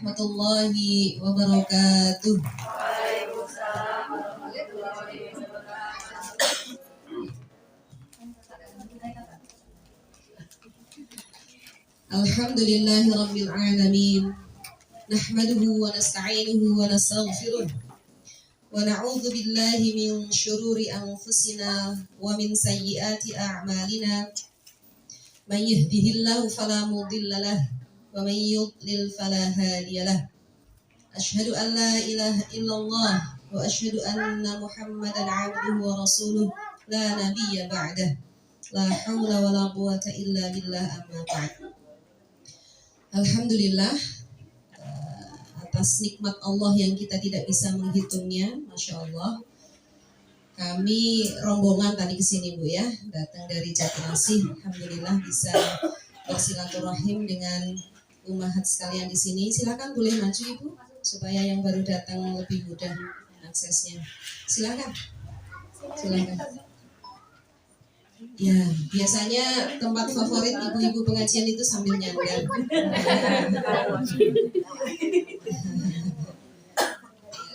warahmatullahi wabarakatuh. Alhamdulillahi rabbil alamin. Nahmaduhu wa nasta'inuhu wa nastaghfiruh. Wa na'udzu billahi min syururi anfusina wa min sayyiati a'malina. Man yahdihillahu fala mudilla lahu wa man yudlil fala hadiya lahu. Asyhadu an la ilaha illallah wa asyhadu anna Muhammadan 'abduhu wa rasuluh la nabiyya ba'dah. La haula wa la quwwata illa billah amma ba'd. Alhamdulillah atas nikmat Allah yang kita tidak bisa menghitungnya, Masya Allah. Kami rombongan tadi kesini Bu ya, datang dari Jatinasih. Alhamdulillah bisa bersilaturahim dengan umahat sekalian di sini. Silakan boleh maju Ibu, supaya yang baru datang lebih mudah aksesnya. Silakan. Ya, biasanya tempat favorit ibu-ibu pengajian itu sambil nyandar.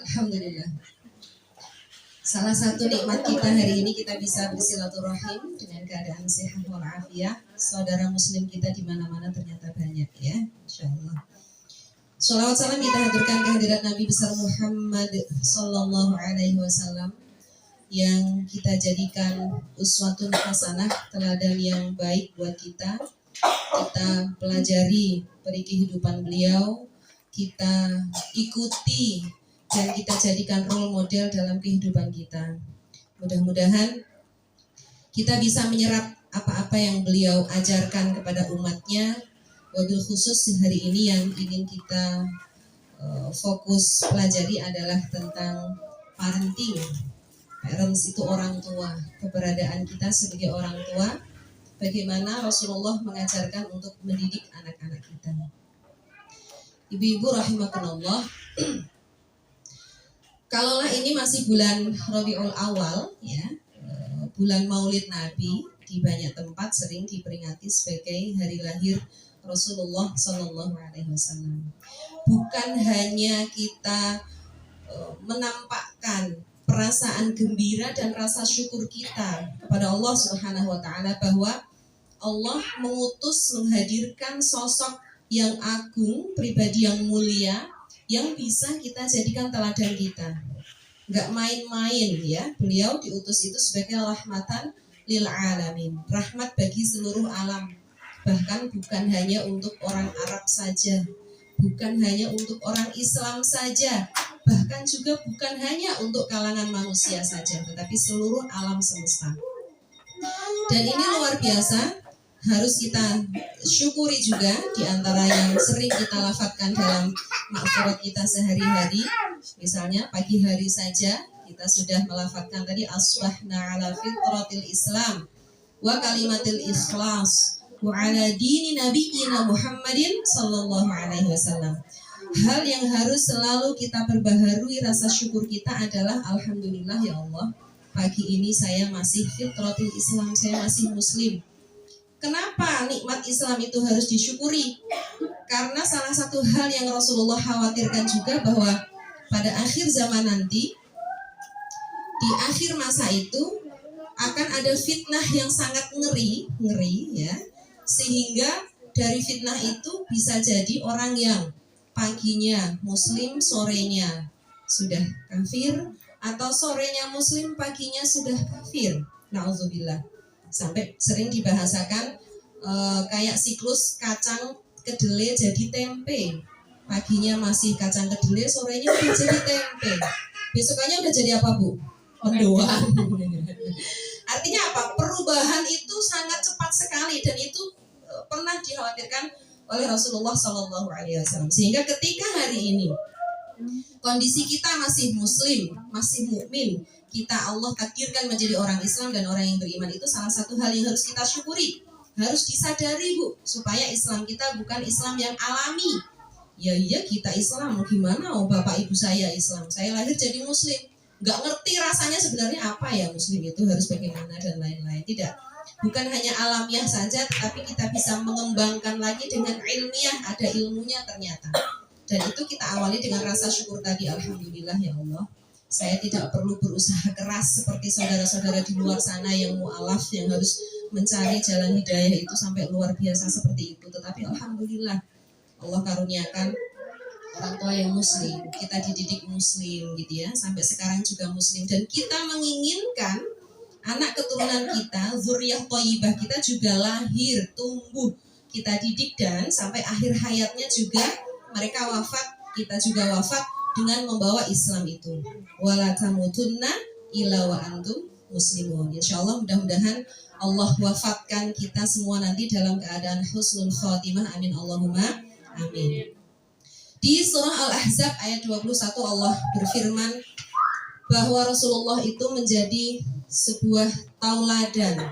Alhamdulillah. Salah satu nikmat kita hari ini kita bisa bersilaturahim dengan keadaan sehat walafiat. Saudara muslim kita di mana-mana ternyata banyak ya, insyaallah. Shalawat salam kita haturkan kehadirat Nabi besar Muhammad sallallahu alaihi wasallam yang kita jadikan uswatun hasanah, teladan yang baik buat kita. Kita pelajari peri kehidupan beliau, kita ikuti dan kita jadikan role model dalam kehidupan kita. Mudah-mudahan kita bisa menyerap apa-apa yang beliau ajarkan kepada umatnya. Wabil khusus hari ini yang ingin kita fokus pelajari adalah tentang parenting. Parents itu orang tua, keberadaan kita sebagai orang tua, bagaimana Rasulullah mengajarkan untuk mendidik anak-anak kita. Ibu-ibu rahimakumullah, kalaulah ini masih bulan Rabiul Awal, ya, bulan Maulid Nabi, di banyak tempat sering diperingati sebagai hari lahir Rasulullah Sallallahu Alaihi Wasallam. Bukan hanya kita menampakkan perasaan gembira dan rasa syukur kita kepada Allah Subhanahu wa taala bahwa Allah mengutus menghadirkan sosok yang agung, pribadi yang mulia yang bisa kita jadikan teladan kita. Enggak main-main ya. Beliau diutus itu sebagai rahmatan lil alamin, rahmat bagi seluruh alam. Bahkan bukan hanya untuk orang Arab saja, bukan hanya untuk orang Islam saja, bahkan juga bukan hanya untuk kalangan manusia saja, tetapi seluruh alam semesta. Dan ini luar biasa, harus kita syukuri juga di antara yang sering kita lafadzkan dalam makfurat kita sehari-hari. Misalnya pagi hari saja kita sudah melafadzkan tadi asbahna ala fitratil Islam wa kalimatil ikhlas wa ala dini nabiyyina Muhammadin sallallahu alaihi wasallam. Hal yang harus selalu kita perbaharui rasa syukur kita adalah alhamdulillah ya Allah, pagi ini saya masih fitratul Islam, saya masih muslim. Kenapa nikmat Islam itu harus disyukuri? Karena salah satu hal yang Rasulullah khawatirkan juga bahwa pada akhir zaman nanti, di akhir masa itu akan ada fitnah yang sangat ngeri ya. Sehingga dari fitnah itu bisa jadi orang yang paginya muslim, sorenya sudah kafir, atau sorenya muslim, paginya sudah kafir. Na'udzubillah. Sampai sering dibahasakan kayak siklus kacang kedelai jadi tempe. Paginya masih kacang kedelai, sorenya udah jadi tempe. Besokannya udah jadi apa Bu? Mendoan. Artinya apa? Perubahan itu sangat cepat sekali dan itu pernah dikhawatirkan oleh Rasulullah Sallallahu Alaihi Wasallam. Sehingga ketika hari ini kondisi kita masih muslim, masih mukmin, kita Allah takdirkan menjadi orang Islam dan orang yang beriman, itu salah satu hal yang harus kita syukuri, harus disadari Bu, supaya Islam kita bukan Islam yang alami. Ya iya kita Islam, gimana? Oh bapak ibu saya Islam, saya lahir jadi muslim, nggak ngerti rasanya sebenarnya apa ya muslim itu harus bagaimana dan lain-lain. Tidak, bukan hanya alamiah saja, tetapi kita bisa mengembangkan lagi dengan ilmiah, ada ilmunya ternyata. Dan itu kita awali dengan rasa syukur tadi, alhamdulillah ya Allah. Saya tidak perlu berusaha keras seperti saudara-saudara di luar sana yang mu'alaf, yang harus mencari jalan hidayah itu sampai luar biasa seperti itu. Tetapi alhamdulillah Allah karuniakan orang tua yang muslim, kita dididik muslim gitu ya, sampai sekarang juga muslim, dan kita menginginkan anak keturunan kita, zuriyah thayyibah kita juga lahir, tumbuh, kita didik, dan sampai akhir hayatnya juga mereka wafat, kita juga wafat dengan membawa Islam itu. Wala tamutunna illa wa antum muslimun. Insyaallah mudah-mudahan Allah wafatkan kita semua nanti dalam keadaan husnul khotimah. Amin Allahumma amin. Di surah Al-Ahzab ayat 21 Allah berfirman bahwa Rasulullah itu menjadi sebuah tauladan.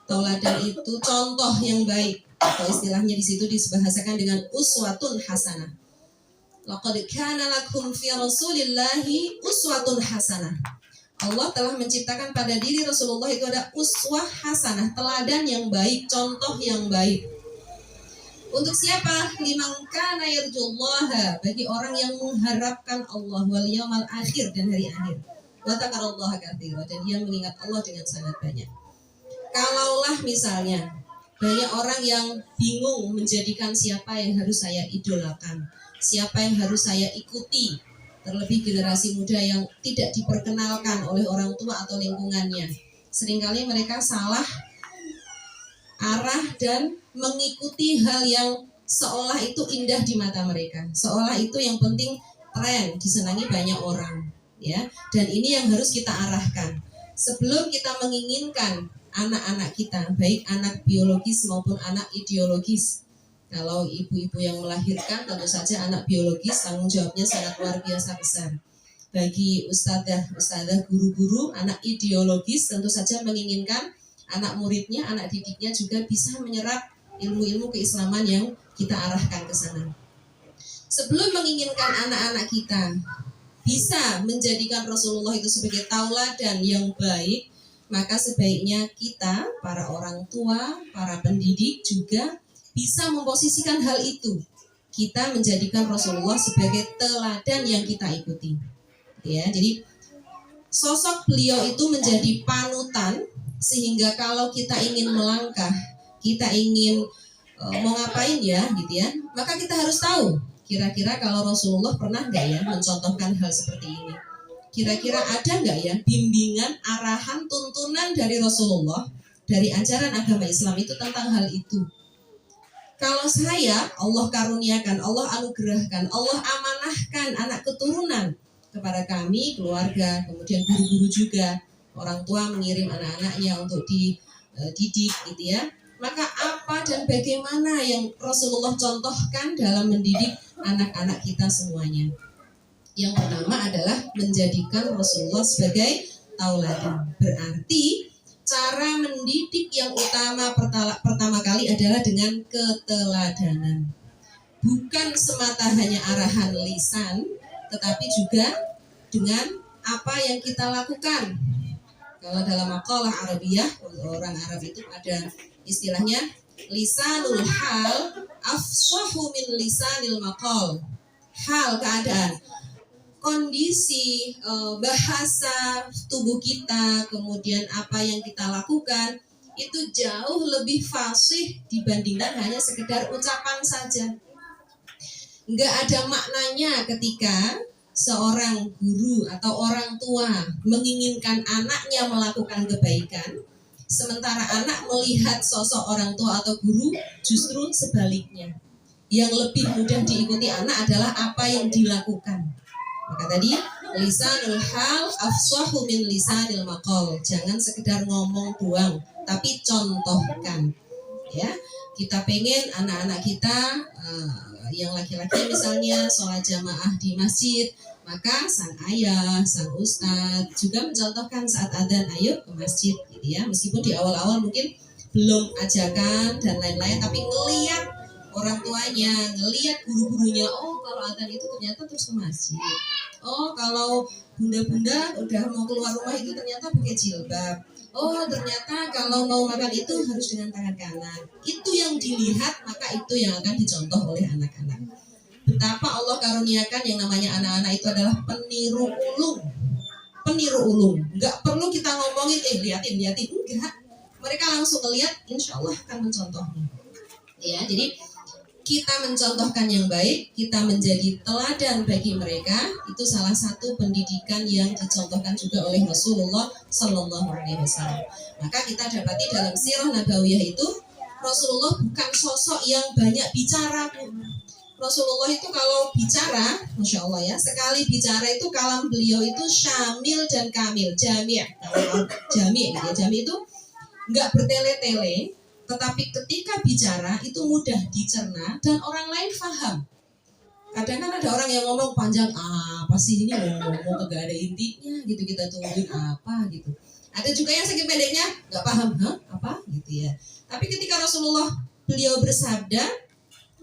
Tauladan itu contoh yang baik, atau istilahnya di situ dibahasakan dengan uswatun hasanah. Laqad kana lakum fi Rasulillahi uswatun hasanah. Allah telah menciptakan pada diri Rasulullah itu ada uswah hasanah, teladan yang baik, contoh yang baik. Untuk siapa? Liman kana yarjullaha, bagi orang yang mengharapkan Allah wal yaumal akhir, dan hari akhir. Wa dzakarallaha katsira, dan dia mengingat Allah dengan sangat banyak. Kalaulah misalnya banyak orang yang bingung menjadikan siapa yang harus saya idolakan, siapa yang harus saya ikuti, terlebih generasi muda yang tidak diperkenalkan oleh orang tua atau lingkungannya. Seringkali mereka salah arah dan mengikuti hal yang seolah itu indah di mata mereka, seolah itu yang penting tren, disenangi banyak orang, ya. Dan ini yang harus kita arahkan. Sebelum kita menginginkan anak-anak kita, baik anak biologis maupun anak ideologis. Kalau ibu-ibu yang melahirkan, tentu saja anak biologis tanggung jawabnya sangat luar biasa besar. Bagi ustadzah, guru-guru, anak ideologis tentu saja menginginkan anak muridnya, anak didiknya juga bisa menyerap ilmu-ilmu keislaman yang kita arahkan ke sana. Sebelum menginginkan anak-anak kita bisa menjadikan Rasulullah itu sebagai tauladan yang baik, maka sebaiknya kita, para orang tua, para pendidik juga bisa memposisikan hal itu. Kita menjadikan Rasulullah sebagai teladan yang kita ikuti. Ya, jadi sosok beliau itu menjadi panutan, sehingga kalau kita ingin melangkah, kita ingin mau ngapain ya, gitu ya, maka kita harus tahu kira-kira kalau Rasulullah pernah nggak ya mencontohkan hal seperti ini. Kira-kira ada nggak ya bimbingan, arahan, tuntunan dari Rasulullah, dari ajaran agama Islam itu tentang hal itu. Kalau saya, Allah karuniakan, Allah anugerahkan, Allah amanahkan anak keturunan kepada kami, keluarga, kemudian guru-guru juga, orang tua mengirim anak-anaknya untuk dididik gitu ya. Maka apa dan bagaimana yang Rasulullah contohkan dalam mendidik anak-anak kita semuanya? Yang pertama adalah menjadikan Rasulullah sebagai tauladan. Berarti cara mendidik yang utama pertama kali adalah dengan keteladanan. Bukan semata hanya arahan lisan, tetapi juga dengan apa yang kita lakukan. Kalau dalam maqalah Arabiyah, orang Arab itu ada istilahnya lisanul hal afsahu min lisanil maqal. Hal, keadaan, kondisi, bahasa tubuh kita, kemudian apa yang kita lakukan itu jauh lebih fasih dibandingkan hanya sekedar ucapan saja. Nggak ada maknanya ketika seorang guru atau orang tua menginginkan anaknya melakukan kebaikan, sementara anak melihat sosok orang tua atau guru justru sebaliknya. Yang lebih mudah diikuti anak adalah apa yang dilakukan. Maka tadi lisanul hal afsahu min lisanil maqal. Jangan sekedar ngomong doang, tapi contohkan. Ya, kita pengen anak-anak kita yang laki-laki misalnya sholat jamaah di masjid, maka sang ayah, sang ustadz juga mencontohkan saat adzan, ayo ke masjid gitu ya. Meskipun di awal-awal mungkin belum ajakan dan lain-lain, tapi ngelihat orang tuanya, ngelihat guru-gurunya, oh kalau adzan itu ternyata terus ke masjid. Oh kalau bunda-bunda udah mau keluar rumah itu ternyata pakai jilbab. Oh ternyata kalau mau makan itu harus dengan tangan kanan. Itu yang dilihat, maka itu yang akan dicontoh oleh anak-anak. betapa Allah karuniakan yang namanya anak-anak itu adalah peniru ulung. Peniru ulung, nggak perlu kita ngomongin, liatin, enggak. Mereka langsung ngeliat, insya Allah akan mencontohnya. Ya, jadi kita mencontohkan yang baik, kita menjadi teladan bagi mereka, itu salah satu pendidikan yang dicontohkan juga oleh Rasulullah Sallallahu Alaihi Wasallam. Maka kita dapati dalam sirah nabawiyah itu Rasulullah bukan sosok yang banyak bicara. Rasulullah itu kalau bicara, masya Allah ya, sekali bicara itu kalam beliau itu syamil dan kamil, jami'. Jami' gitu ya, jami' itu nggak bertele-tele. Tetapi ketika bicara itu mudah dicerna dan orang lain paham. Kadang kan ada orang yang ngomong panjang, apa sih ini ngomong kagak ada intinya gitu, kita tungguin apa gitu. Ada juga yang sakit pendeknya nggak paham, apa gitu ya. Tapi ketika Rasulullah beliau bersabda,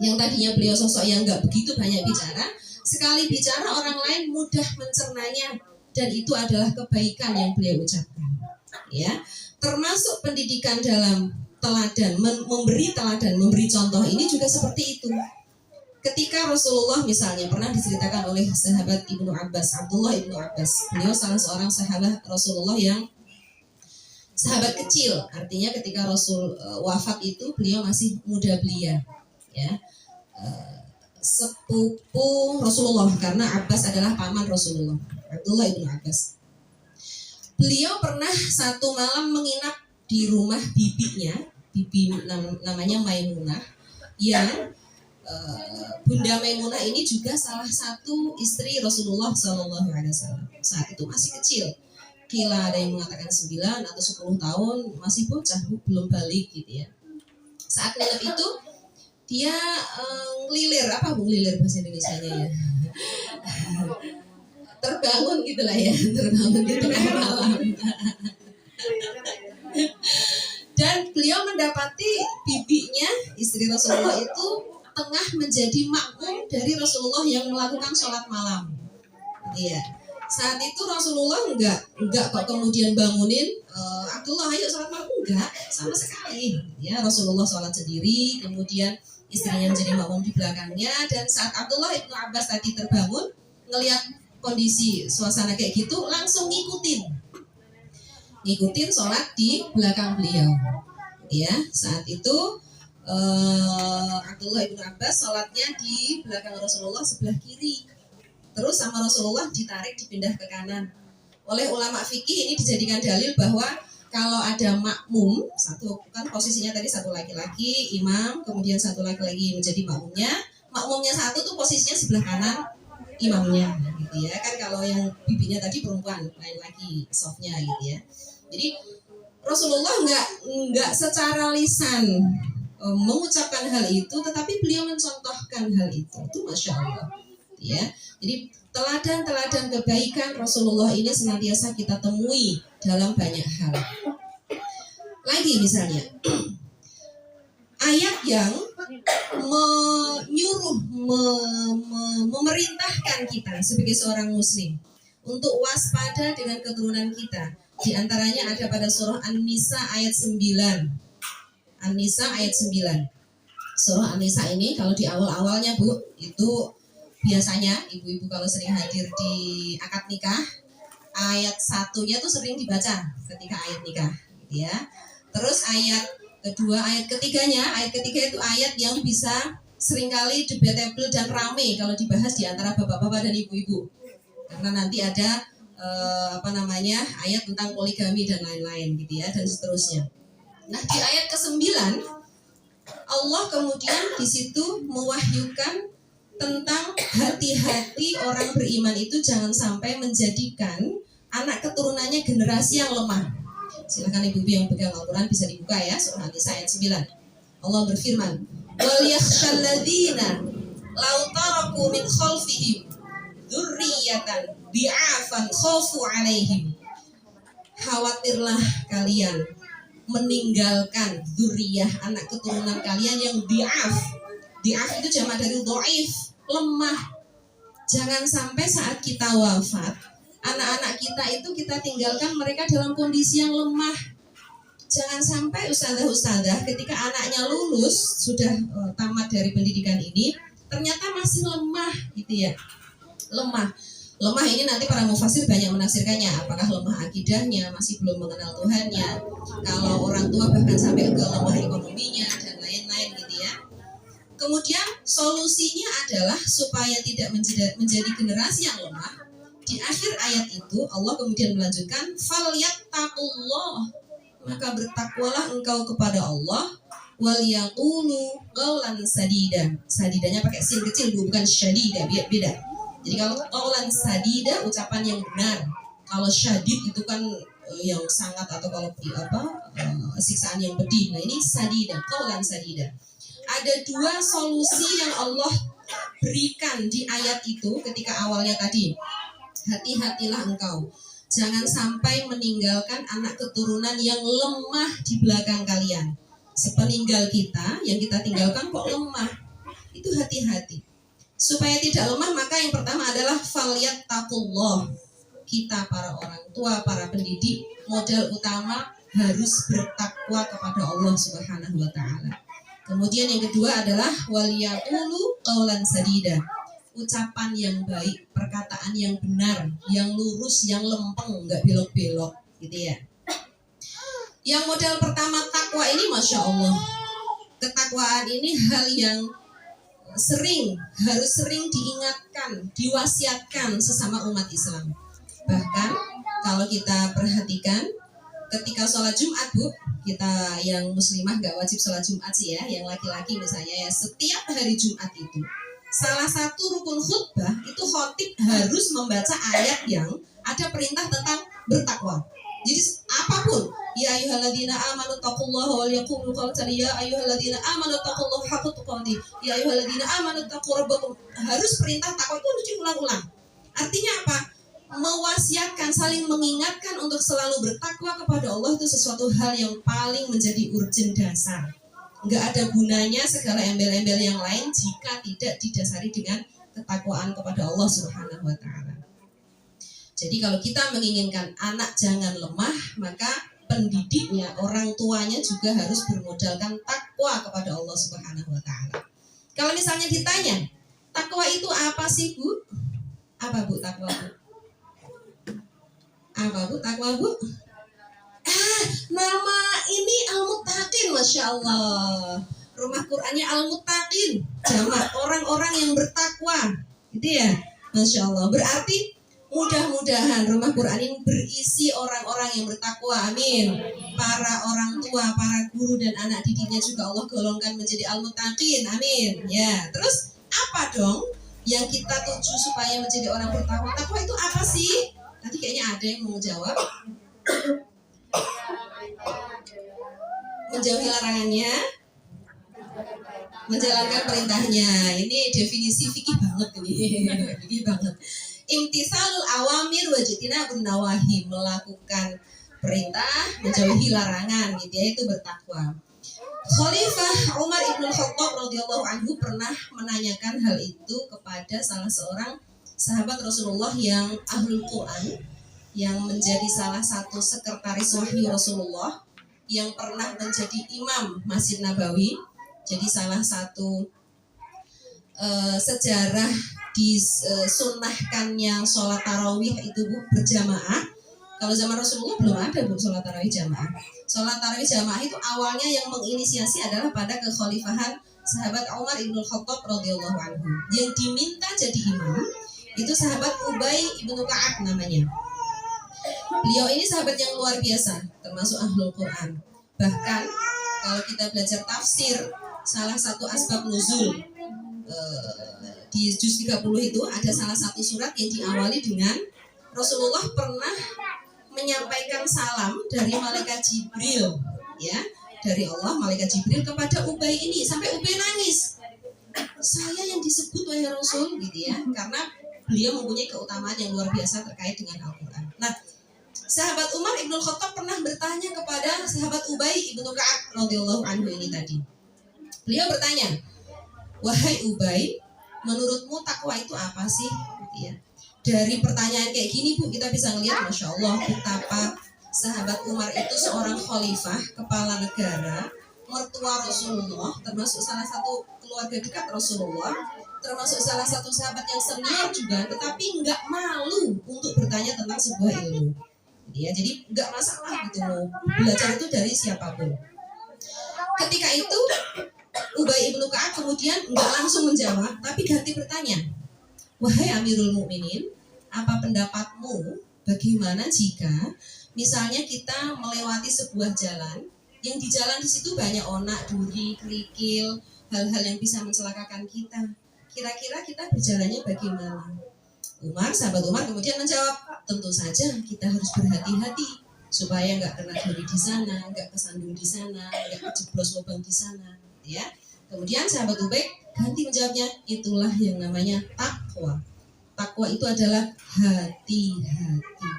yang tadinya beliau sosok yang nggak begitu banyak bicara, sekali bicara orang lain mudah mencernanya dan itu adalah kebaikan yang beliau ucapkan. Ya, termasuk pendidikan dalam teladan, memberi teladan, memberi contoh ini juga seperti itu. Ketika Rasulullah misalnya pernah diceritakan oleh sahabat Ibnu Abbas, Abdullah Ibnu Abbas, beliau salah seorang sahabat Rasulullah yang sahabat kecil, artinya ketika Rasul wafat itu beliau masih muda belia, ya, sepupu Rasulullah karena Abbas adalah paman Rasulullah, Abdullah Ibnu Abbas. Beliau pernah satu malam menginap di rumah bibinya, bibi namanya Maimunah, yang Bunda Maimunah ini juga salah satu istri Rasulullah SAW. Saat itu masih kecil, kila ada yang mengatakan 9 atau 10 tahun, masih bocah, belum balik gitu ya. Saat nginep itu dia ngelilir, apa ngelilir bahasa Indonesianya ya? Terbangun gitulah ya, terbangun di tengah malam. Dan beliau mendapati bibinya, istri Rasulullah itu tengah menjadi makmum dari Rasulullah yang melakukan sholat malam. Iya. Saat itu Rasulullah enggak kok kemudian bangunin Abdullah ayo sholat malam, enggak sama sekali. Ya, Rasulullah sholat sendiri, kemudian istrinya menjadi makmum di belakangnya. Dan saat Abdullah Ibnu Abbas tadi terbangun, ngelihat kondisi suasana kayak gitu, langsung ngikutin sholat di belakang beliau. Ya, saat itu Abdullah Ibnu Abbas sholatnya di belakang Rasulullah sebelah kiri. Terus sama Rasulullah ditarik dipindah ke kanan. Oleh ulama fikih ini dijadikan dalil bahwa kalau ada makmum, satu kan posisinya tadi satu laki-laki imam, kemudian satu laki-laki menjadi makmumnya. Makmumnya satu tuh posisinya sebelah kanan imamnya gitu ya. Kan kalau yang bibinya tadi perempuan, lain lagi softnya gitu ya. Jadi Rasulullah nggak secara lisan mengucapkan hal itu, tetapi beliau mencontohkan hal itu masya Allah. Ya, jadi teladan-teladan kebaikan Rasulullah ini senantiasa kita temui dalam banyak hal. Lagi misalnya ayat yang menyuruh, memerintahkan kita sebagai seorang muslim untuk waspada dengan keturunan kita. Di antaranya ada pada surah An-Nisa ayat 9. An-Nisa ayat 9. Surah An-Nisa ini kalau di awal-awalnya Bu, itu biasanya ibu-ibu kalau sering hadir di akad nikah, ayat satunya tuh sering dibaca ketika ayat nikah gitu ya. Terus ayat kedua, ayat ketiganya, ayat ketiga itu ayat yang bisa seringkali debatable dan rame kalau dibahas di antara bapak-bapak dan ibu-ibu. Karena nanti ada ayat tentang poligami dan lain-lain gitu ya, dan seterusnya. Nah, di ayat ke-9 Allah kemudian di situ mewahyukan tentang hati-hati orang beriman itu jangan sampai menjadikan anak keturunannya generasi yang lemah. Silakan ibu-ibu yang pegang Al-Quran bisa dibuka ya, surah An-Nisa ayat 9. Allah berfirman, "Wal yakhshal ladzina law taraku min khalfihim dzurriyyatan bi'afan khafu 'alaihim." Khawatirlah kalian meninggalkan dzurriyyah, anak keturunan kalian yang di'af. Di'af itu jamak dari dhaif, lemah. Jangan sampai saat kita wafat, anak-anak kita itu kita tinggalkan mereka dalam kondisi yang lemah. Jangan sampai ustadzah-ustadzah ketika anaknya lulus, sudah tamat dari pendidikan ini, ternyata masih lemah gitu ya. Lemah ini nanti para mufasir banyak menafsirkannya. Apakah lemah akidahnya, masih belum mengenal Tuhannya. Kalau orang tua bahkan sampai ke lemah ekonominya dan lain-lain gitu ya. Kemudian solusinya adalah supaya tidak menjadi generasi yang lemah. Di akhir ayat itu Allah kemudian melanjutkan falyattaqullah, maka bertakwalah engkau kepada Allah, wal yaqulu qaulan sadida. Sadidanya pakai sin kecil bukan syadida, beda. Jadi kalau qaulan sadida ucapan yang benar. Kalau syadid itu kan yang sangat, atau kalau siksaan yang pedih. Nah, ini sadida, qaulan sadida. Ada dua solusi yang Allah berikan di ayat itu ketika awalnya tadi. Hati-hatilah engkau, jangan sampai meninggalkan anak keturunan yang lemah di belakang kalian. Sepeninggal kita, yang kita tinggalkan kok lemah. Itu hati-hati. Supaya tidak lemah, maka yang pertama adalah falyattaqullah. Kita para orang tua, para pendidik, modal utama harus bertakwa kepada Allah Subhanahu wa taala. Kemudian yang kedua adalah waliyaqulu qaulan sadida. Ucapan yang baik, perkataan yang benar, yang lurus, yang lempeng, enggak belok-belok gitu ya. Yang modal pertama takwa ini, Masya Allah, ketakwaan ini hal yang harus sering diingatkan, diwasiatkan sesama umat Islam. Bahkan kalau kita perhatikan ketika sholat Jumat, Bu, kita yang muslimah nggak wajib sholat Jumat sih ya, yang laki-laki misalnya ya, setiap hari Jumat itu salah satu rukun khutbah itu khotib harus membaca ayat yang ada perintah tentang bertakwa. Jadi apapun, ya ayyuhalladzina amanu taqullaha wal yaqulu qawlan ya ayyuhalladzina amanu taqullaha haqqa tuqatih, ya ayyuhalladzina amanu taqu rabbakum, harus perintah takwa itu harus diulang-ulang. Artinya apa? Mewasiatkan, saling mengingatkan untuk selalu bertakwa kepada Allah itu sesuatu hal yang paling menjadi urgent dasar. Enggak ada gunanya segala embel-embel yang lain jika tidak didasari dengan ketakwaan kepada Allah Subhanahu wa taala. Jadi kalau kita menginginkan anak jangan lemah, maka pendidiknya, orang tuanya juga harus bermodalkan takwa kepada Allah Subhanahu wa taala. Kalau misalnya ditanya, takwa itu apa sih, Bu? Apa, Bu, takwa, Bu? Apa, Bu, takwa, Bu? Nama ini Al-Muttaqin, Masya Allah. Rumah Qur'annya Al-Muttaqin, jamak orang-orang yang bertakwa, gitu ya, Masya Allah. Berarti mudah-mudahan rumah Quran ini berisi orang-orang yang bertakwa, amin. Para orang tua, para guru dan anak didiknya juga Allah golongkan menjadi al-muttaqin, amin. Ya, terus apa dong yang kita tuju supaya menjadi orang bertakwa? Takwa itu apa sih? Tadi kayaknya ada yang mau jawab. Menjauhi larangannya, menjalankan perintahnya. Ini definisi fikih banget ini, fikih banget. Imtisalul awamir wajtinabun nawahi, melakukan perintah, menjauhi larangan, gitu ya, itu bertakwa. Khalifah Umar ibn Khattab radhiyallahu anhu pernah menanyakan hal itu kepada salah seorang sahabat Rasulullah yang ahlul Quran, yang menjadi salah satu sekretaris wahyu Rasulullah, yang pernah menjadi imam Masjid Nabawi. Jadi salah satu sejarah disunnahkannya sholat tarawih itu, Bu, berjamaah. Kalau zaman Rasulullah belum ada, Bu, sholat tarawih jamaah. Sholat tarawih jamaah itu awalnya yang menginisiasi adalah pada kekhalifahan sahabat Umar ibn Khattab radhiyallahu anhu. Yang diminta jadi imam itu sahabat Ubay ibn Ka'ab namanya. Beliau ini sahabat yang luar biasa, termasuk ahlul Quran. Bahkan kalau kita belajar tafsir, salah satu asbab nuzul di juz 30 itu ada salah satu surat yang diawali dengan Rasulullah pernah menyampaikan salam dari malaikat Jibril, ya, dari Allah malaikat Jibril kepada Ubay ini, sampai Ubay nangis. Saya yang disebut wahai Rasul, gitu ya, karena beliau mempunyai keutamaan yang luar biasa terkait dengan Al-Quran. Nah, sahabat Umar ibn Khattab pernah bertanya kepada sahabat Ubay ibn Ka'ab radhiyallahu anhu ini tadi. Beliau bertanya, wahai Ubay, menurutmu takwa itu apa sih? Ya. Dari pertanyaan kayak gini, Bu, kita bisa ngelihat, Masya Allah, betapa sahabat Umar itu seorang khalifah, kepala negara, mertua Rasulullah, termasuk salah satu keluarga dekat Rasulullah, termasuk salah satu sahabat yang senior juga, tetapi nggak malu untuk bertanya tentang sebuah ilmu. Jadi nggak masalah gitu mau belajar itu dari siapapun. Ketika itu Ubay ibnu Ka'ab kemudian nggak langsung menjawab, tapi ganti bertanya, wahai Amirul Mukminin, apa pendapatmu? Bagaimana jika misalnya kita melewati sebuah jalan, yang di jalan di situ banyak onak, duri, kerikil, hal-hal yang bisa mencelakakan kita. Kira-kira kita berjalannya bagaimana? Sahabat Umar kemudian menjawab, tentu saja kita harus berhati-hati supaya nggak kena duri di sana, nggak kesandung di sana, nggak kejeblos lubang di sana. Ya. Kemudian sahabat Ubay ganti menjawabnya, itulah yang namanya takwa. Takwa itu adalah hati-hati.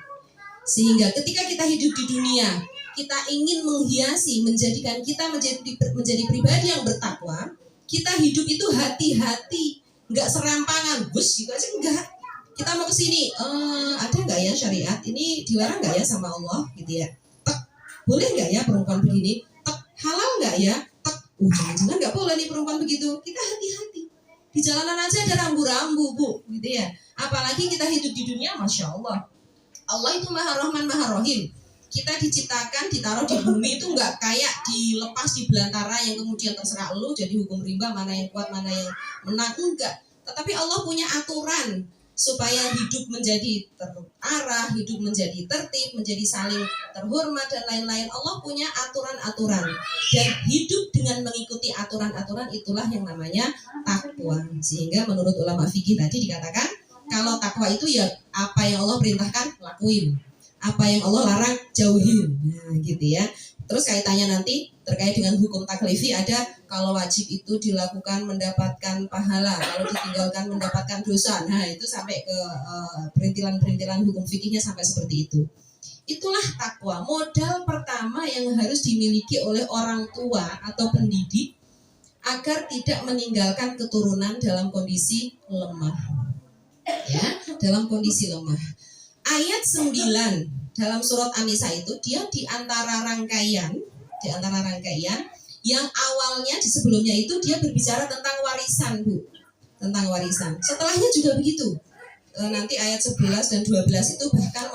Sehingga ketika kita hidup di dunia, kita ingin menghiasi, menjadikan kita menjadi pribadi yang bertakwa. Kita hidup itu hati-hati, nggak serampangan, bus gitu aja enggak. Kita mau ke sini, ada nggak ya syariat? Ini dilarang nggak ya sama Allah, gitu ya? Tek, boleh nggak ya perempuan begini? Tek, halal nggak ya? Jangan-jangan nggak boleh nih perempuan begitu. Kita hati-hati. Di jalanan aja ada rambu-rambu, Bu, gitu ya. Apalagi kita hidup di dunia, Masya Allah. Allah itu Maha Rahman, Maha Rahim. Kita diciptakan, ditaruh di bumi itu nggak kayak dilepas di belantara yang kemudian terserah lu jadi hukum rimba, mana yang kuat, mana yang menang, enggak. Tetapi Allah punya aturan supaya hidup menjadi terarah, hidup menjadi tertib, menjadi saling terhormat dan lain-lain. Allah punya aturan-aturan dan hidup dengan mengikuti aturan-aturan itulah yang namanya takwa. Sehingga menurut ulama fikih tadi dikatakan kalau takwa itu ya apa yang Allah perintahkan lakuin, apa yang Allah larang jauhin. Nah, gitu ya. Terus kaitannya nanti terkait dengan hukum taklifi ada kalau wajib itu dilakukan mendapatkan pahala, kalau ditinggalkan mendapatkan dosa. Nah, itu sampai ke perintilan-perintilan hukum fikihnya sampai seperti itu. Itulah takwa, modal pertama yang harus dimiliki oleh orang tua atau pendidik agar tidak meninggalkan keturunan dalam kondisi lemah. Ya, dalam kondisi lemah. Ayat 9 dalam surat An-Nisa itu dia di antara rangkaian yang awalnya di sebelumnya itu dia berbicara tentang warisan, Bu. Tentang warisan. Setelahnya juga begitu. Nanti ayat 11 dan 12 itu bahkan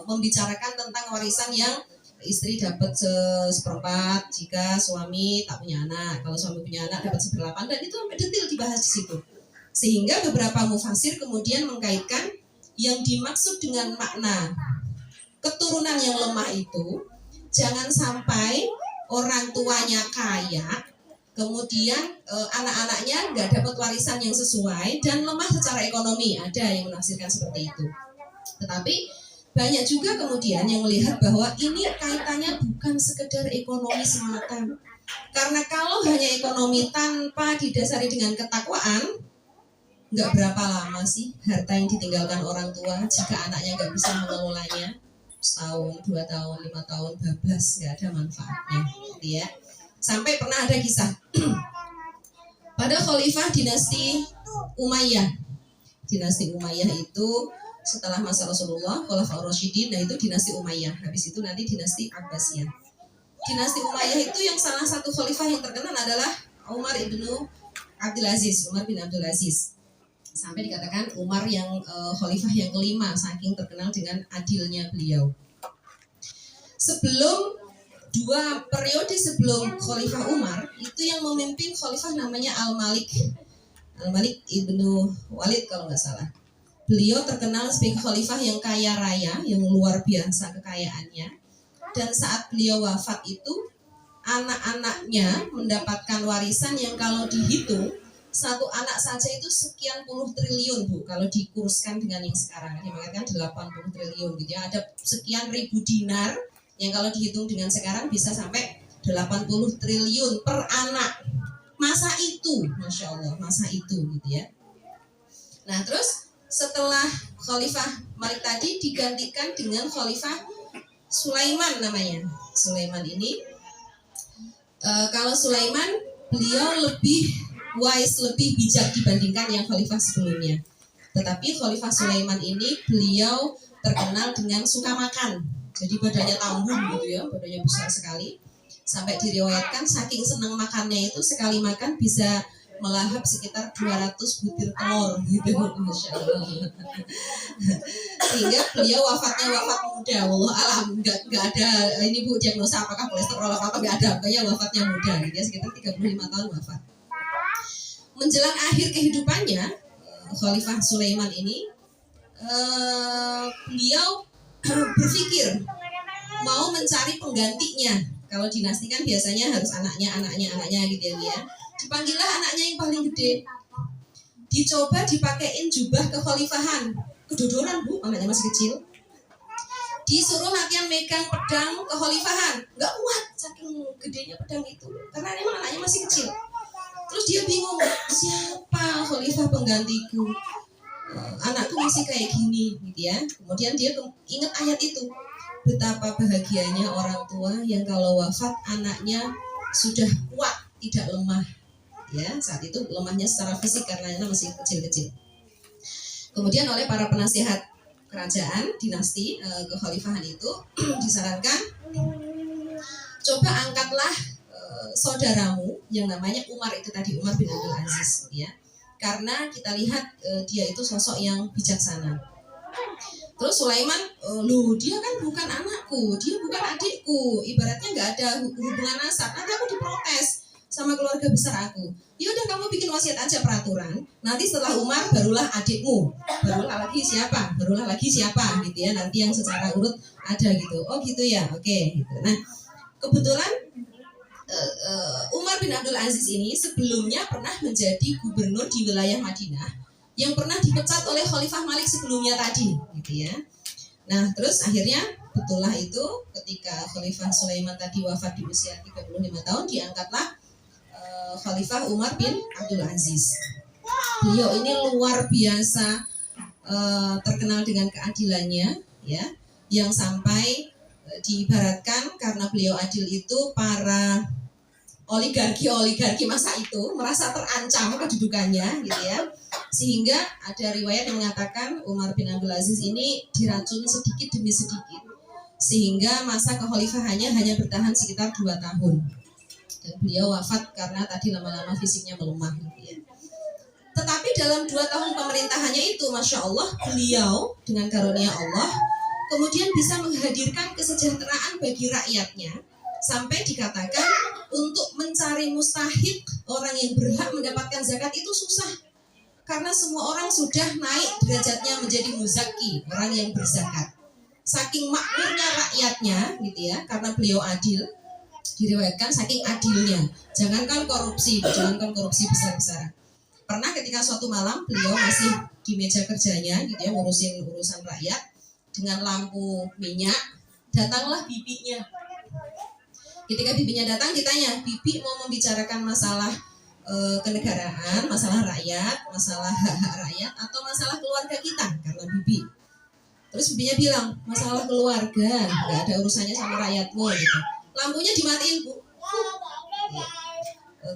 membicarakan tentang warisan yang istri dapat seperempat jika suami tak punya anak. Kalau suami punya anak dapat 1/8 dan itu sampai detail dibahas di situ. Sehingga beberapa mufasir kemudian mengkaitkan yang dimaksud dengan makna keturunan yang lemah itu jangan sampai orang tuanya kaya kemudian anak-anaknya nggak dapat warisan yang sesuai dan lemah secara ekonomi. Ada yang menafsirkan seperti itu. Tetapi banyak juga kemudian yang melihat bahwa ini kaitannya bukan sekedar ekonomi semata. Karena kalau hanya ekonomi tanpa didasari dengan ketakwaan, nggak berapa lama sih harta yang ditinggalkan orang tua jika anaknya nggak bisa mengelolanya, setahun, 2 tahun, 5 tahun, bablas, nggak ada manfaatnya, gitu ya. Sampai pernah ada kisah pada khalifah dinasti Umayyah. Dinasti Umayyah itu setelah masa Rasulullah, Khulafaur Rasyidin, nah itu dinasti Umayyah. Habis itu nanti dinasti Abbasiyah. Dinasti Umayyah itu yang salah satu khalifah yang terkenal adalah Umar ibnu Abdul Aziz, Umar bin Abdul Aziz. Sampai dikatakan Umar yang khalifah yang kelima, saking terkenal dengan adilnya beliau. Sebelum 2 periode sebelum Khalifah Umar, itu yang memimpin khalifah namanya Al-Malik ibnu Walid kalau nggak salah. Beliau terkenal sebagai khalifah yang kaya raya, yang luar biasa kekayaannya. Dan saat beliau wafat itu, anak-anaknya mendapatkan warisan yang kalau dihitung, satu anak saja itu sekian puluh triliun, Bu. Kalau dikurskan dengan yang sekarang, dikatakan 80 triliun gitu ya. Ada sekian ribu dinar yang kalau dihitung dengan sekarang bisa sampai 80 triliun per anak. Masa itu, Masya Allah, masa itu gitu ya. Nah terus setelah Khalifah Malik tadi digantikan dengan Khalifah Sulaiman namanya. Sulaiman ini, kalau Sulaiman beliau lebih wise, lebih bijak dibandingkan yang Khalifah sebelumnya. Tetapi Khalifah Sulaiman ini beliau terkenal dengan suka makan. Jadi badannya tanggung gitu ya, badannya besar sekali. Sampai diriwayatkan saking senang makannya itu sekali makan bisa melahap sekitar 200 butir telur gitu, Masya Allah. Sehingga beliau wafat muda, wallah alam, nggak ada ini Bu diagnosa apakah kolesterol apa nggak ada, pokoknya wafatnya muda, dia sekitar 35 tahun wafat. Menjelang akhir kehidupannya Khalifah Sulaiman ini, beliau berpikir mau mencari penggantinya. Kalau dinasti kan biasanya harus anaknya gitu ya. Dipanggillah anaknya yang paling gede. Dicoba dipakein jubah kekhalifahan. Kedodoran Bu, anaknya masih kecil. Disuruh latihan megang pedang kekhalifahan. Nggak kuat saking gedenya pedang itu. Karena memang anaknya masih kecil. Terus dia bingung, siapa khalifah penggantiku? Anakku masih kayak gini gitu ya. Kemudian dia ingat ayat itu. Betapa bahagianya orang tua yang kalau wafat anaknya sudah kuat, tidak lemah. Ya, saat itu lemahnya secara fisik karena anaknya masih kecil-kecil. Kemudian oleh para penasihat kerajaan dinasti kekhalifahan itu disarankan, coba angkatlah saudaramu yang namanya Umar itu tadi, Umar bin Abdul Aziz ya. Karena kita lihat dia itu sosok yang bijaksana. Terus Sulaiman, dia kan bukan anakku, dia bukan adikku, ibaratnya nggak ada hubungan nasab, nanti aku diprotes sama keluarga besar aku. Ya udah kamu bikin wasiat aja peraturan, nanti setelah Umar barulah adikmu, barulah lagi siapa gitu ya, nanti yang secara urut ada gitu. Oh gitu ya, oke gitu. Nah kebetulan Umar bin Abdul Aziz ini sebelumnya pernah menjadi gubernur di wilayah Madinah yang pernah dipecat oleh Khalifah Malik sebelumnya tadi, gitu ya. Nah, terus akhirnya betullah itu ketika Khalifah Sulaiman tadi wafat di usia 35 tahun, diangkatlah Khalifah Umar bin Abdul Aziz. Beliau ini luar biasa terkenal dengan keadilannya, ya, yang sampai diibaratkan karena beliau adil itu para oligarki masa itu merasa terancam kedudukannya gitu ya, sehingga ada riwayat yang mengatakan Umar bin Abdul Aziz ini diracun sedikit demi sedikit sehingga masa kekhalifahannya hanya bertahan sekitar 2 tahun dan beliau wafat karena tadi lama-lama fisiknya melemah gitu ya. Tetapi dalam 2 tahun pemerintahannya itu, Masya Allah, beliau dengan karunia Allah kemudian bisa menghadirkan kesejahteraan bagi rakyatnya. Sampai dikatakan untuk mencari mustahik orang yang berhak mendapatkan zakat itu susah. Karena semua orang sudah naik derajatnya menjadi muzaki, orang yang berzakat. Saking makmurnya rakyatnya gitu ya, karena beliau adil, diriwayatkan saking adilnya. Jangankan korupsi besar-besaran. Pernah ketika suatu malam beliau masih di meja kerjanya gitu ya, ngurusin urusan rakyat dengan lampu minyak, datanglah bibinya. Ketika bibinya datang ditanya, bibi mau membicarakan masalah kenegaraan, masalah rakyat, masalah hak-hak rakyat, atau masalah keluarga kita, karena bibi. Terus bibinya bilang, masalah keluarga, nggak ada urusannya sama rakyatmu gitu. Lampunya dimatiin Bu. Ya.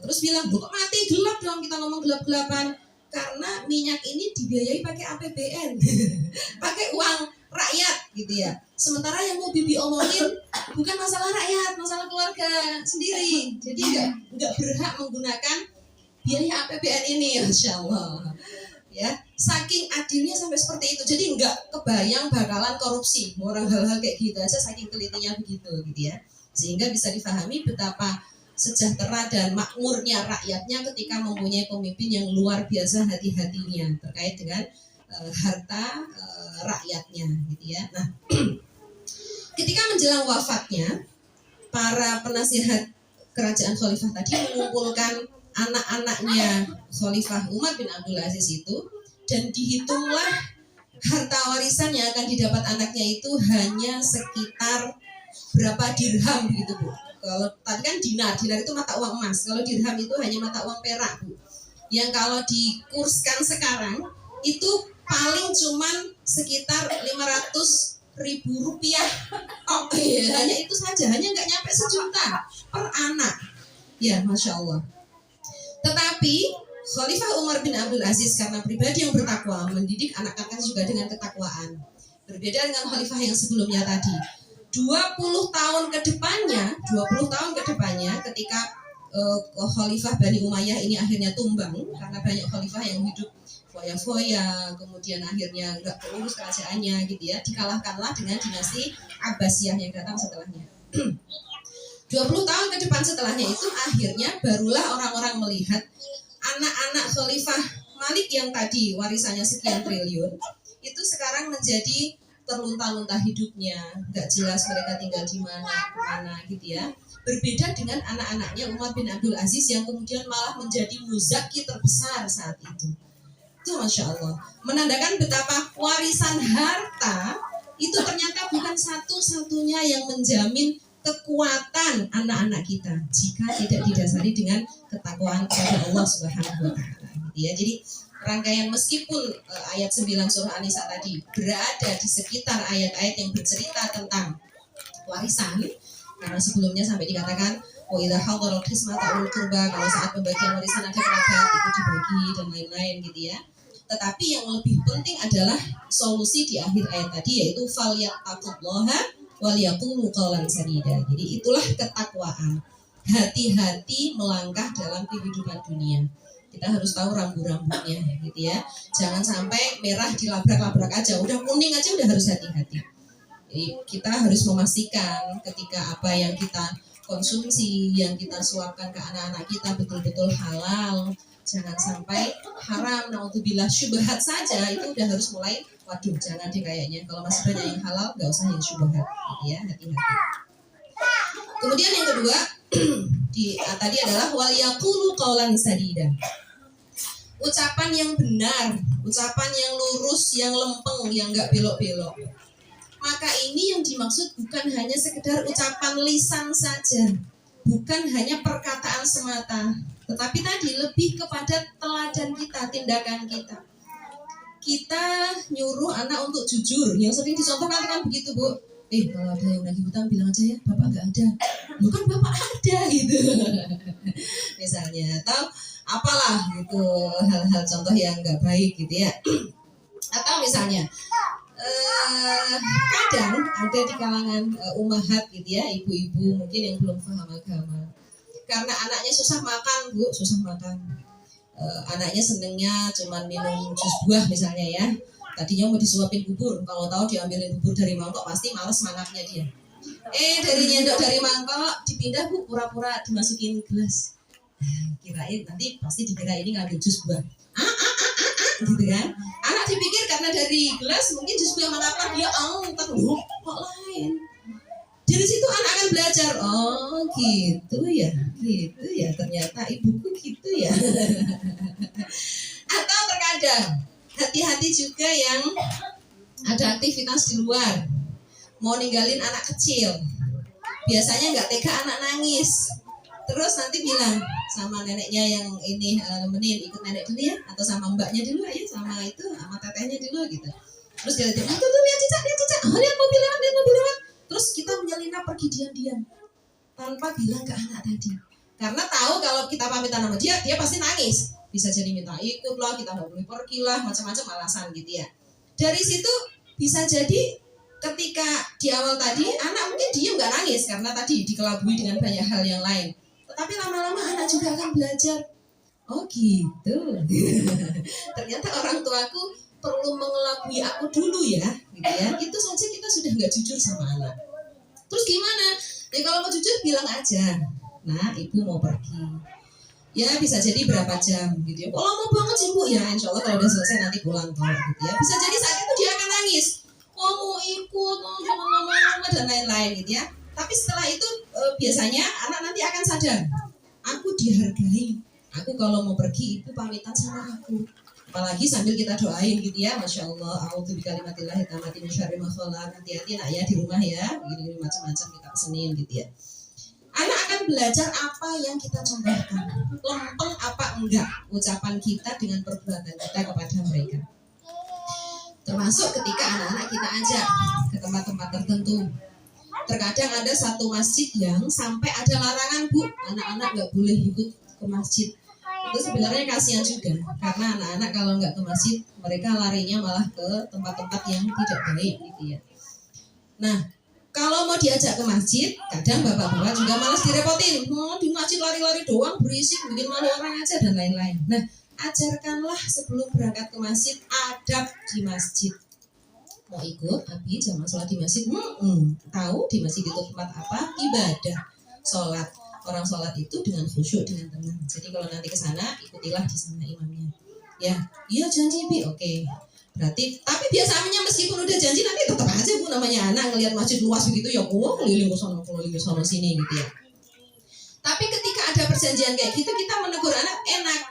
Terus bilang, kok mati, gelap dong, kita ngomong gelap-gelapan. Karena minyak ini dibiayai pakai APBN, pakai uang rakyat gitu ya. Sementara yang mau bibi omongin bukan masalah rakyat, masalah keluarga sendiri. Jadi nggak berhak menggunakan biaya APBN ini, Masya Allah. Ya, saking adilnya sampai seperti itu. Jadi nggak kebayang bakalan korupsi. Orang hal-hal kayak gitu aja saking telitinya begitu gitu ya. Sehingga bisa difahami betapa sejahtera dan makmurnya rakyatnya ketika mempunyai pemimpin yang luar biasa hati-hatinya terkait dengan harta rakyatnya gitu ya. Nah, ketika menjelang wafatnya, para penasihat kerajaan Khalifah tadi mengumpulkan anak-anaknya Khalifah Umar bin Abdul Aziz itu, dan dihitunglah harta warisan yang akan didapat anaknya itu hanya sekitar berapa dirham begitu Bu. Kalau tadi kan dinar itu mata uang emas, kalau dirham itu hanya mata uang perak Bu. Yang kalau dikurskan sekarang itu paling cuman sekitar 500.000 rupiah. Oh iya, hanya itu saja, hanya nggak nyampe 1 juta per anak. Ya, Masya Allah. Tetapi Khalifah Umar bin Abdul Aziz karena pribadi yang bertakwa, mendidik anak-anaknya juga dengan ketakwaan. Berbeda dengan khalifah yang sebelumnya tadi. 20 tahun ke depannya ketika Khalifah Bani Umayyah ini akhirnya tumbang karena banyak khalifah yang hidup foya-foya, kemudian akhirnya nggak keurus kerajaannya gitu ya, dikalahkanlah dengan dinasti Abbasiyah yang datang setelahnya. 20 tahun ke depan setelahnya itu akhirnya barulah orang-orang melihat anak-anak Khalifah Malik yang tadi warisannya sekian triliun itu sekarang menjadi terlunta-lunta hidupnya, nggak jelas mereka tinggal di mana, kemana gitu ya. Berbeda dengan anak-anaknya Umar bin Abdul Aziz yang kemudian malah menjadi muzaki terbesar saat itu. Itu Masya Allah, menandakan betapa warisan harta itu ternyata bukan satu-satunya yang menjamin kekuatan anak-anak kita jika tidak didasari dengan ketakwaan kepada Allah Subhanahu wa taala gitu ya. Jadi rangkaian meskipun ayat 9 surah An-Nisa tadi berada di sekitar ayat-ayat yang bercerita tentang warisan, karena sebelumnya sampai dikatakan wa idza hadarat qismata ulul qurba, kalau saat pembagian warisan ada kerabat itu dibagi dan lain-lain gitu ya. Tetapi yang lebih penting adalah solusi di akhir ayat tadi, yaitu falyattaqullaha waliyaqulu qawlan sadida. Jadi itulah ketakwaan. Hati-hati melangkah dalam kehidupan dunia. Kita harus tahu rambu-rambunya gitu ya. Jangan sampai merah dilabrak-labrak aja, udah kuning aja udah harus hati-hati. Jadi kita harus memastikan ketika apa yang kita konsumsi, yang kita suapkan ke anak-anak kita betul-betul halal. Jangan sampai haram, naudzubillah, syubhat saja itu udah harus mulai, waduh jangan deh kayaknya, kalau masih banyak yang halal gak usah yang syubhat gitu ya, hati-hati. Kemudian yang kedua tadi adalah wal yaqulu qawlan sadida. Ucapan yang benar, ucapan yang lurus, yang lempeng, yang gak belok-belok. Maka ini yang dimaksud bukan hanya sekedar ucapan lisan saja, bukan hanya perkataan semata, tetapi tadi lebih kepada teladan kita, tindakan kita. Kita nyuruh anak untuk jujur, yang sering dicontohkan kan begitu Bu. Kalau ada yang lagi hutang bilang aja ya, bapak nggak ada. Bukan bapak ada gitu. Misalnya, atau apalah gitu, hal-hal contoh yang nggak baik gitu ya. Atau misalnya, kadang ada di kalangan ummahat gitu ya, ibu-ibu mungkin yang belum paham agama. Karena anaknya susah makan Bu, susah makan. Anaknya senengnya cuma minum jus buah misalnya ya. Tadinya mau disuapin bubur, kalau tahu diambilin bubur dari mangkok pasti males semangatnya dia. Dari nyendok dari mangkok dipindah Bu, pura-pura dimasukin gelas. Kirain nanti pasti dikira ini ngambil jus buah. Gitu kan? Anak dipikir karena dari gelas mungkin jus buah mengapa dia kok lain. Dari situ anak akan belajar, oh gitu ya, ternyata ibuku gitu ya. Atau terkadang hati-hati juga yang ada aktivitas di luar, mau ninggalin anak kecil, biasanya nggak tega anak nangis, terus nanti bilang sama neneknya yang ini nemenin, ikut nenek dulu ya, atau sama mbaknya dulu ya, sama tetehnya dulu gitu. Terus dia lihat, tuh lihat cicak, lihat mobil lewat. Terus kita menyelinap pergi diam-diam tanpa bilang ke anak tadi, karena tahu kalau kita pamitan sama dia pasti nangis, bisa jadi minta ikut lah, kita nggak boleh pergi lah, macam-macam alasan gitu ya. Dari situ bisa jadi ketika di awal tadi anak mungkin diam nggak nangis karena tadi dikelabui dengan banyak hal yang lain, tetapi lama-lama anak juga akan belajar, oh gitu. Ternyata orang tuaku perlu mengelabui aku dulu ya, gitu ya. Itu saja kita sudah nggak jujur sama anak. Terus gimana? Ya kalau mau jujur bilang aja, nah ibu mau pergi. Ya bisa jadi berapa jam gitu ya. Kalau mau banget sih Bu, ya insya Allah kalau udah selesai nanti pulang toh gitu ya. Bisa jadi saat itu dia akan nangis, mau ikut, jangan lama-lama dan lain-lain gitu ya. Tapi setelah itu biasanya anak nanti akan sadar, aku dihargai. Aku kalau mau pergi ibu pamitan sama aku. Apalagi sambil kita doain gitu ya, Masya Allah, a'udzu bikalimatillahit tammati min syarri ma khalaq. Hati-hati nak ya di rumah ya, begini macam-macam kita pesenin gitu ya. Anak akan belajar apa yang kita contohkan, lempeng apa enggak ucapan kita dengan perbuatan kita kepada mereka. Termasuk ketika anak-anak kita ajak ke tempat-tempat tertentu. Terkadang ada satu masjid yang sampai ada larangan Bu, anak-anak nggak boleh ikut ke masjid. Itu sebenarnya kasihan juga, karena anak-anak kalau nggak ke masjid mereka larinya malah ke tempat-tempat yang tidak baik gitu ya. Nah, Kalau mau diajak ke masjid, kadang bapak-bapak juga malas direpotin. Di masjid lari-lari doang, berisik, bikin malu orang aja dan lain-lain. Nah, ajarkanlah sebelum berangkat ke masjid adab di masjid. Mau ikut Abi jamaah sholat di masjid? Tahu di masjid itu tempat apa? Ibadah, sholat. Orang sholat itu dengan khusyuk, dengan tenang. Jadi kalau nanti ke sana, ikutilah di sana imamnya. Ya, iya janji Bi, oke. Berarti, tapi biasanya meskipun udah janji nanti tetap aja Bu namanya anak ngelihat masjid luas begitu ya, keliling ke sana sini gitu ya. Tapi ketika ada perjanjian kayak gitu, kita menegur anak enak.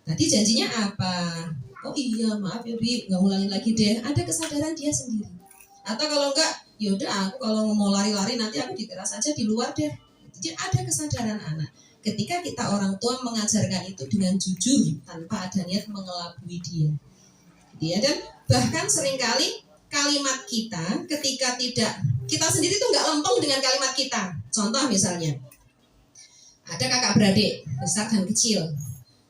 Tadi janjinya apa? Oh iya maaf ya Bi, nggak ulangin lagi deh. Ada kesadaran dia sendiri. Atau kalau enggak, yaudah aku kalau mau lari-lari nanti aku di teras aja di luar deh. Jadi ada kesadaran anak. Ketika kita orang tua mengajarkan itu dengan jujur tanpa ada niat mengelabui dia. Ya, dan bahkan seringkali kalimat kita ketika tidak, kita sendiri tuh nggak lempeng dengan kalimat kita. Contoh misalnya, ada kakak beradik besar dan kecil.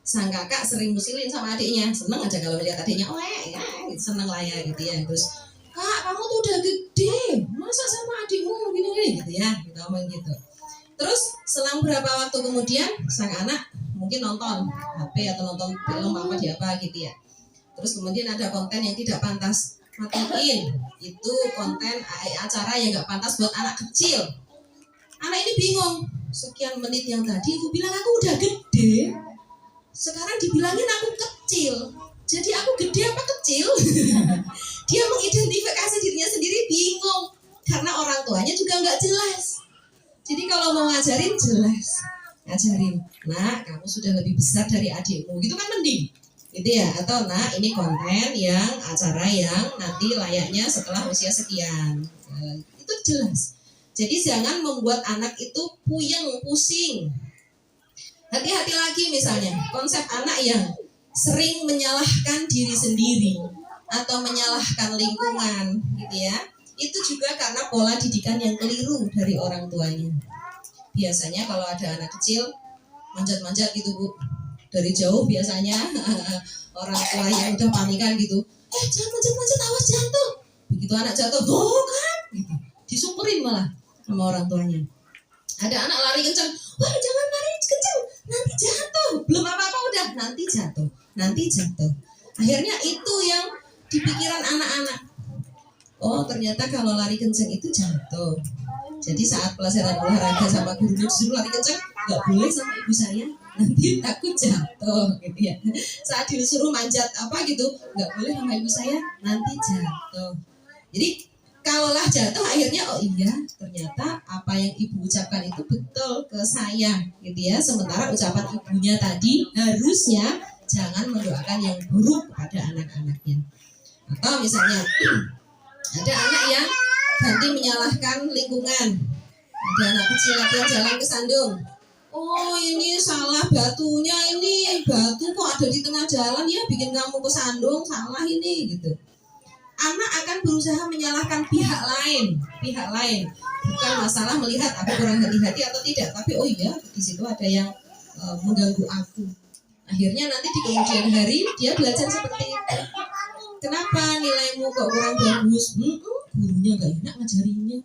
Sang kakak sering musilin sama adiknya, seneng aja kalau melihat adiknya, seneng lah ya gitu ya. Terus, kak kamu tuh udah gede, masa sama adikmu gini-gini gitu ya, kita ngomong gitu. Terus selang beberapa waktu kemudian sang anak mungkin nonton HP atau nonton film apa di apa gitu ya. Terus kemudian ada konten yang tidak pantas, matiin. Itu konten acara yang gak pantas buat anak kecil. Anak ini bingung. Sekian menit yang tadi aku bilang aku udah gede, sekarang dibilangin aku kecil. Jadi aku gede apa kecil? Dia mengidentifikasi dirinya sendiri bingung. Karena orang tuanya juga gak jelas. Jadi kalau mau ngajarin jelas. Ngajarin, nah kamu sudah lebih besar dari adikmu. Gitu kan mending. Gitu ya, atau nah ini konten yang acara yang nanti layaknya setelah usia sekian. Itu jelas. Jadi jangan membuat anak itu puyeng, pusing. Hati-hati lagi misalnya konsep anak yang sering menyalahkan diri sendiri atau menyalahkan lingkungan gitu ya. Itu juga karena pola didikan yang keliru dari orang tuanya. Biasanya kalau ada anak kecil manjat-manjat gitu Bu, dari jauh biasanya orang tua yang udah panikan gitu, jangan manjat-manjat awas jatuh. Begitu anak jatuh, kan gitu. Disukurin malah sama orang tuanya. Ada anak lari kencang, jangan lari kencang, nanti jatuh. Belum apa-apa udah nanti jatuh. Akhirnya itu yang di pikiran anak-anak. Oh ternyata kalau lari kencang itu jatuh. Jadi saat pelajaran olahraga sama gurunya disuruh lari kencang, nggak boleh sama ibu saya, nanti takut jatuh gitu ya. Saat disuruh manjat apa gitu, nggak boleh sama ibu saya, nanti jatuh. Jadi kalaulah jatuh akhirnya oh iya ternyata apa yang ibu ucapkan itu betul ke saya gitu ya. Sementara ucapan ibunya tadi harusnya jangan mendoakan yang buruk pada anak-anaknya. Atau misalnya ada anak yang ganti menyalahkan lingkungan. Ada anak kecil latihan jalan kesandung. Oh ini salah batunya, ini batu kok ada di tengah jalan ya bikin kamu kesandung, salah ini gitu. Anak akan berusaha menyalahkan pihak lain. Bukan masalah melihat aku kurang hati-hati atau tidak, tapi oh iya di situ ada yang mengganggu aku. Akhirnya nanti di kemudian hari dia belajar seperti itu. Kenapa nilaimu kok kurang bagus? Gurunya gak enak ngajarinya.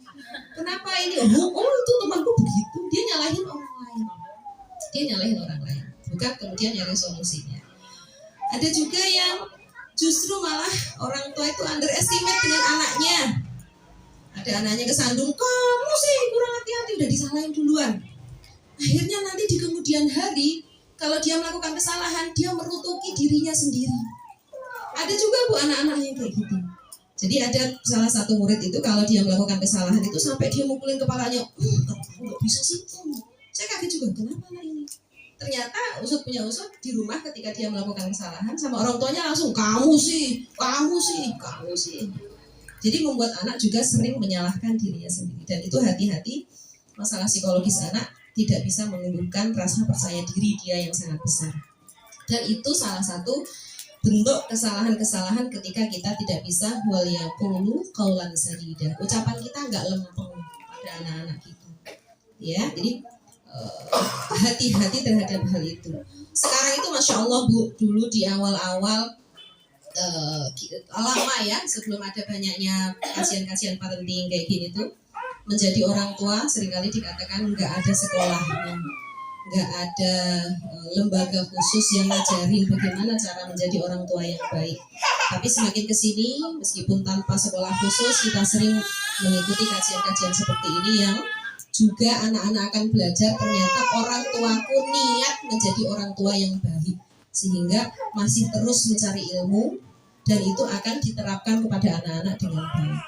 Kenapa ini? Itu temanku begitu. Dia nyalahin orang lain. Bukan kemudian nyari solusinya. Ada juga yang justru malah orang tua itu underestimate dengan anaknya. Ada anaknya kesandung, kamu sih kurang hati-hati, udah disalahin duluan. Akhirnya nanti di kemudian hari, kalau dia melakukan kesalahan, dia merutuki dirinya sendiri. Ada juga Bu anak-anak yang kayak gitu. Jadi ada salah satu murid itu kalau dia melakukan kesalahan itu sampai dia mukulin kepalanya. Nggak bisa sih. Saya kaget juga, kenapa anak ini? Ternyata usut punya usut di rumah ketika dia melakukan kesalahan sama orang tuanya langsung kamu sih. Jadi membuat anak juga sering menyalahkan dirinya sendiri. Dan itu hati-hati, masalah psikologis anak tidak bisa menumbuhkan rasa percaya diri dia yang sangat besar. Dan itu salah satu bentuk kesalahan-kesalahan ketika kita tidak bisa waliyaqulu qaulan sadida. Ucapan kita nggak lempeng pada anak-anak kita. Ya, jadi hati-hati terhadap hal itu. Sekarang itu Masya Allah Bu, dulu di awal-awal lama ya, sebelum ada banyaknya kajian-kajian parenting kayak gini tuh, menjadi orang tua seringkali dikatakan nggak ada sekolahnya, nggak ada lembaga khusus yang ngajarin bagaimana cara menjadi orang tua yang baik. Tapi semakin kesini, meskipun tanpa sekolah khusus, kita sering mengikuti kajian-kajian seperti ini yang juga anak-anak akan belajar ternyata orang tuaku niat menjadi orang tua yang baik, sehingga masih terus mencari ilmu dan itu akan diterapkan kepada anak-anak dengan baik.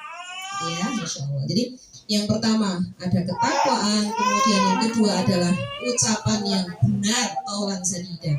Ya, Masya Allah. Jadi yang pertama ada ketakwaan, kemudian yang kedua adalah ucapan yang benar, qaulan sadida.